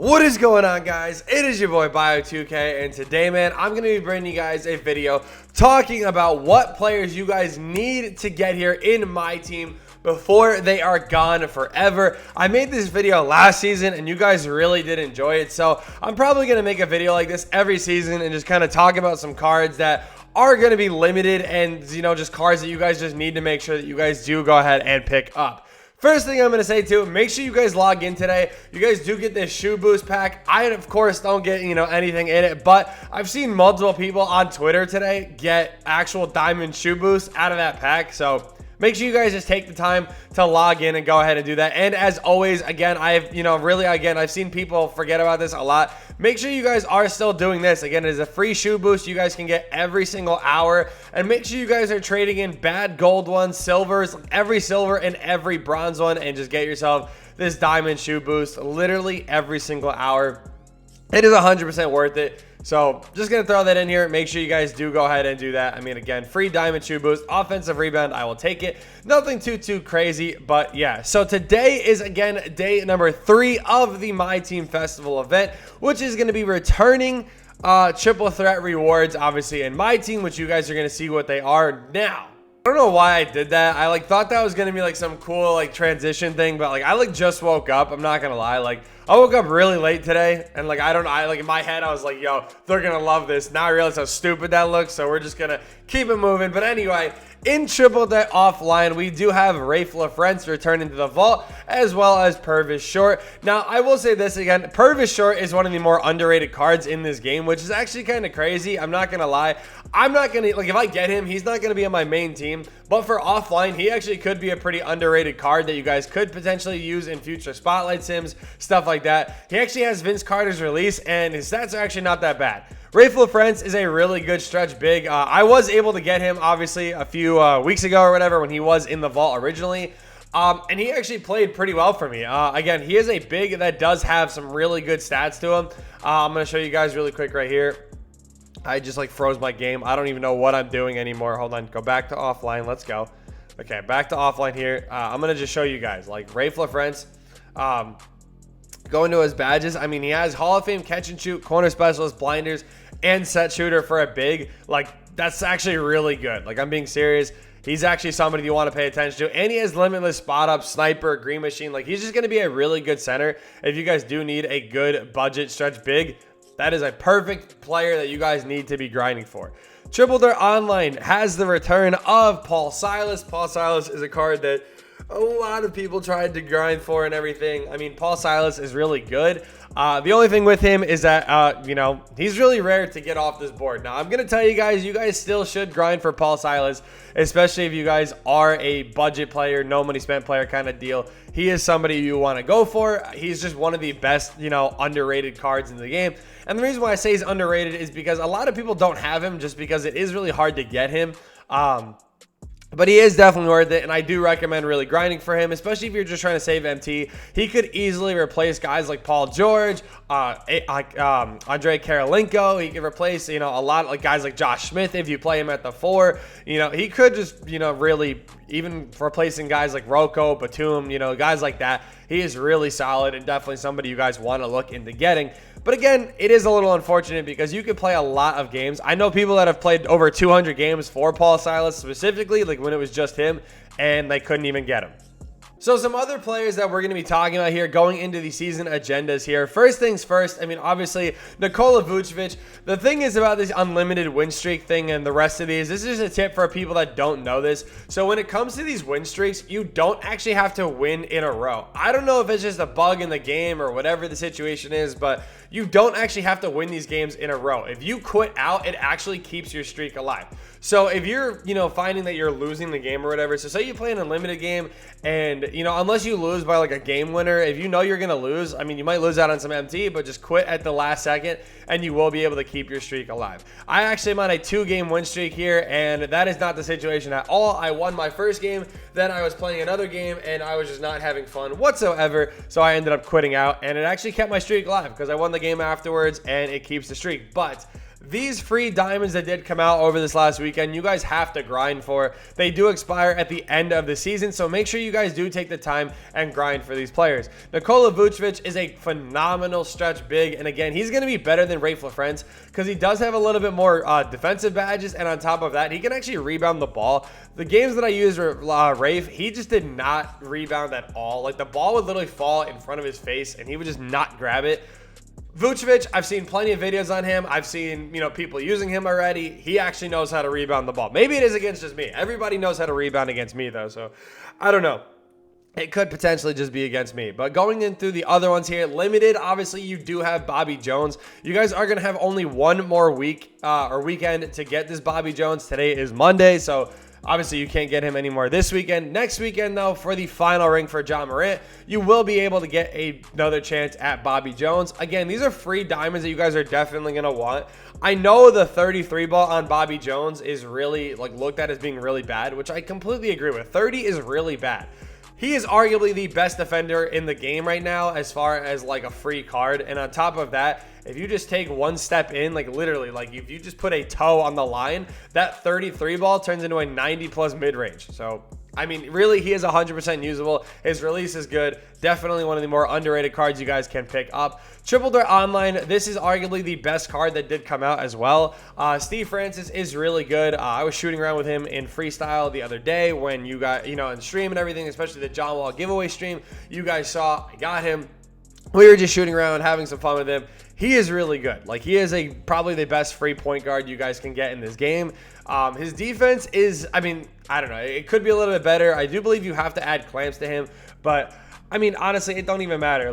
What is going on, guys? It is your boy Bio2k, and today, man, I'm going to be bringing you guys a video talking about what players you guys need to get here in my team before they are gone forever. I made this video last season and you guys really did enjoy it, so I'm probably going to make a video like this every season and just kind of talk about some cards that are going to be limited and, you know, just cards that you guys just need to make sure that you guys do go ahead and pick up. First thing I'm going to say too, make sure you guys log in today. You guys do get this shoe boost pack. I, of course, don't get, anything in it, but I've seen multiple people on Twitter today get actual diamond shoe boosts out of that pack. So make sure you guys just take the time to log in and go ahead and do that. And as always, again, I've seen people forget about this a lot. Make sure you guys are still doing this. Again, it is a free shoe boost you guys can get every single hour. And make sure you guys are trading in bad gold ones, silvers, every silver and every bronze one, and just get yourself this diamond shoe boost literally every single hour. It is 100% worth it. So just going to throw that in here. Make sure you guys do go ahead and do that. I mean, again, free diamond shoe boost, offensive rebound, I will take it. Nothing too crazy, but yeah. So today is, again, day number 3 of the My Team Festival event, which is going to be returning triple threat rewards, obviously, in my team, which you guys are going to see what they are now. I don't know why I did that. I thought that was gonna be some cool transition thing, but I just woke up. I'm not gonna lie. I woke up really late today, and in my head I was like, yo, they're gonna love this. Now I realize how stupid that looks, so we're just gonna keep it moving. But anyway, in triple threat offline, we do have Rafe LaFrance returning to the vault, as well as Purvis Short. Now I will say this again, Purvis Short is one of the more underrated cards in this game, which is actually kind of crazy. I'm not gonna lie. I'm not gonna if I get him, he's not gonna be on my main team, but for offline, he actually could be a pretty underrated card that you guys could potentially use in future spotlight sims, stuff like that. He actually has Vince Carter's release, and his stats are actually not that bad. Rafe LaFrance is a really good stretch big. I was able to get him, obviously, a few weeks ago or whatever when he was in the vault originally. And he actually played pretty well for me. Again, he is a big that does have some really good stats to him. I'm going to show you guys really quick right here. I just froze my game. I don't even know what I'm doing anymore. Hold on. Go back to offline. Let's go. Okay, back to offline here. I'm going to just show you guys. Rafe LaFrance, going to his badges. I mean, he has Hall of Fame catch and shoot, corner specialist, blinders, and set shooter for a big. That's actually really good. I'm being serious. He's actually somebody you want to pay attention to. And he has limitless spot up, sniper, green machine. He's just going to be a really good center. If you guys do need a good budget stretch big, that is a perfect player that you guys need to be grinding for. Triple Threat Online has the return of Paul Silas. Paul Silas is a card that a lot of people tried to grind for and everything. I mean, Paul Silas is really good. The only thing with him is that, he's really rare to get off this board. Now, I'm going to tell you guys still should grind for Paul Silas, especially if you guys are a budget player, no money spent player kind of deal. He is somebody you want to go for. He's just one of the best, underrated cards in the game. And the reason why I say he's underrated is because a lot of people don't have him just because it is really hard to get him. But he is definitely worth it, and I do recommend really grinding for him, especially if you're just trying to save MT. He could easily replace guys like Paul George, Andrei Karolinko. He could replace, a lot of guys like Josh Smith if you play him at the 4. He could just, really, even replacing guys like Rocco, Batum, guys like that. He is really solid and definitely somebody you guys want to look into getting. But again, it is a little unfortunate because you could play a lot of games. I know people that have played over 200 games for Paul Silas specifically, when it was just him, and they couldn't even get him. So some other players that we're going to be talking about here going into the season agendas here. First things first, I mean, obviously, Nikola Vucevic. The thing is about this unlimited win streak thing and the rest of these, this is a tip for people that don't know this. So when it comes to these win streaks, you don't actually have to win in a row. I don't know if it's just a bug in the game or whatever the situation is, but you don't actually have to win these games in a row. If you quit out, it actually keeps your streak alive. So if you're, finding that you're losing the game or whatever, so say you play an unlimited game and, unless you lose by a game winner, if you know you're going to lose, I mean, you might lose out on some MT, but just quit at the last second and you will be able to keep your streak alive. I actually am on a 2-game win streak here, and that is not the situation at all. I won my first game, then I was playing another game, and I was just not having fun whatsoever, so I ended up quitting out, and it actually kept my streak alive because I won the game afterwards, and it keeps the streak. But These free diamonds that did come out over this last weekend, you guys have to grind for. They do expire at the end of the season, so make sure you guys do take the time and grind for these players. Nikola Vucevic is a phenomenal stretch big, and again, he's going to be better than Rafe LaFrance because he does have a little bit more defensive badges, and on top of that, he can actually rebound the ball. The games that I used Rafe, he just did not rebound at all. Like, the ball would literally fall in front of his face, and he would just not grab it. Vucevic, I've seen plenty of videos on him. I've seen, people using him already. He actually knows how to rebound the ball. Maybe it is against just me. Everybody knows how to rebound against me, though, so I don't know. It could potentially just be against me. But going in through the other ones here, limited, obviously you do have Bobby Jones. You guys are going to have only one more week or weekend to get this Bobby Jones. Today is Monday, so obviously, you can't get him anymore this weekend. Next weekend, though, for the final ring for Ja Morant, you will be able to get another chance at Bobby Jones. Again, these are free diamonds that you guys are definitely going to want. I know the 33 ball on Bobby Jones is really looked at as being really bad, which I completely agree with. 30 is really bad. He is arguably the best defender in the game right now as far as a free card. And on top of that, if you just take one step in, literally, if you just put a toe on the line, that 33 ball turns into a 90 plus mid-range. So, I mean, really, he is 100% usable. His release is good. Definitely one of the more underrated cards you guys can pick up. Triple Threat Online, this is arguably the best card that did come out as well. Tdpresents is really good. I was shooting around with him in freestyle the other day when you got, in stream and everything, especially the John Wall giveaway stream. You guys saw, I got him. We were just shooting around, having some fun with him. He is really good. He is probably the best free point guard you guys can get in this game. His defense is, I don't know. It could be a little bit better. I do believe you have to add clamps to him. But, honestly, it don't even matter.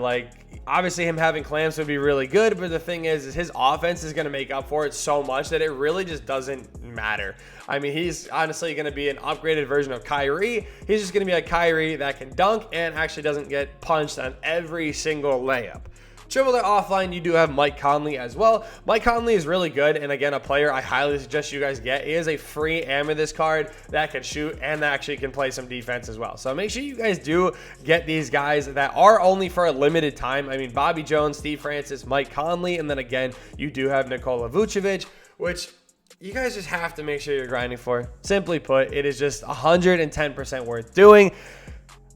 Obviously, him having clamps would be really good. But the thing is his offense is going to make up for it so much that it really just doesn't matter. He's honestly going to be an upgraded version of Kyrie. He's just going to be a Kyrie that can dunk and actually doesn't get punched on every single layup. Triple Threat Offline, you do have Mike Conley as well. Mike Conley is really good, and again, a player I highly suggest you guys get. He is a free Amethyst card that can shoot and that actually can play some defense as well. So make sure you guys do get these guys that are only for a limited time. Bobby Jones, Tdpresents, Mike Conley, and then again, you do have Nikola Vucevic, which you guys just have to make sure you're grinding for. Simply put, it is just 110% worth doing.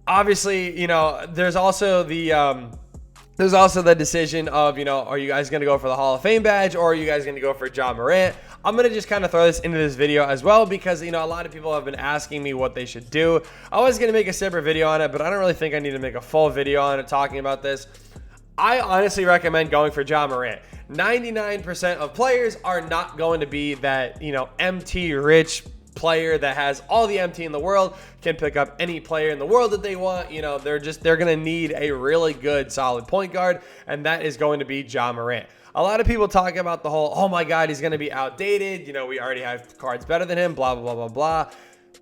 Obviously, there's also the decision of, are you guys going to go for the Hall of Fame badge or are you guys going to go for Ja Morant? I'm going to just kind of throw this into this video as well because, a lot of people have been asking me what they should do. I was going to make a separate video on it, but I don't really think I need to make a full video on it talking about this. I honestly recommend going for Ja Morant. 99% of players are not going to be that, MT rich player that has all the MT in the world, can pick up any player in the world that they want. They're going to need a really good solid point guard, and that is going to be Ja Morant. A lot of people talk about the whole, oh my God, he's going to be outdated. We already have cards better than him, blah, blah, blah, blah, blah.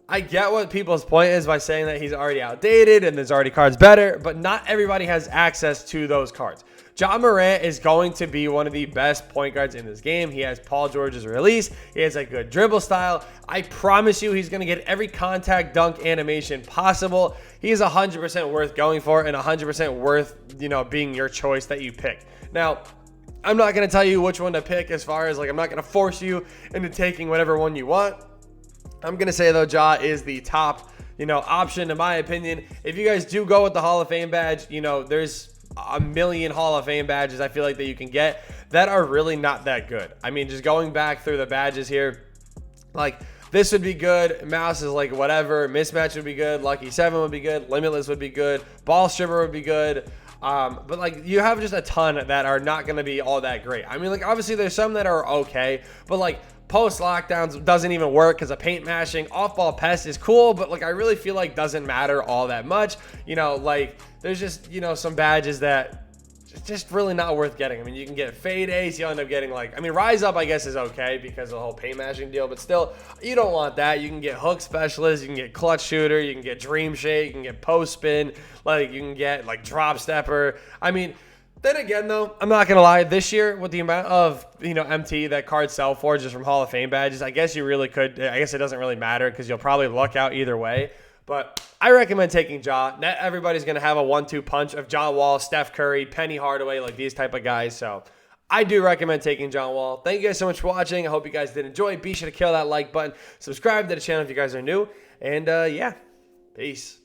I get what people's point is by saying that he's already outdated and there's already cards better, but not everybody has access to those cards. Ja Morant is going to be one of the best point guards in this game. He has Paul George's release. He has a good dribble style. I promise you he's going to get every contact dunk animation possible. He is 100% worth going for and 100% worth, being your choice that you pick. Now, I'm not going to tell you which one to pick as far as I'm not going to force you into taking whatever one you want. I'm going to say, though, Ja is the top, option in my opinion. If you guys do go with the Hall of Fame badge, there's a million Hall of Fame badges I feel like that you can get that are really not that good. Just going back through the badges here, this would be good. Mouse is whatever. Mismatch would be good. Lucky 7 would be good. Limitless would be good. Ball stripper would be good. But you have just a ton that are not going to be all that great. Obviously there's some that are okay, but post lockdowns doesn't even work because of paint mashing. Off ball pest is cool, but I really feel doesn't matter all that much. There's just, some badges that just really not worth getting. You can get fade ace. You'll end up getting rise up, I guess, is okay because of the whole paint mashing deal, but still, you don't want that. You can get hook specialist. You can get clutch shooter. You can get dream shake. You can get post spin. You can get drop stepper. Then again, though, I'm not going to lie. This year, with the amount of, MT that cards sell for just from Hall of Fame badges, I guess you really could. I guess it doesn't really matter because you'll probably luck out either way. But I recommend taking Ja. Not everybody's going to have a 1-2 punch of John Wall, Steph Curry, Penny Hardaway, these type of guys. So I do recommend taking John Wall. Thank you guys so much for watching. I hope you guys did enjoy. Be sure to kill that like button. Subscribe to the channel if you guys are new. And yeah, peace.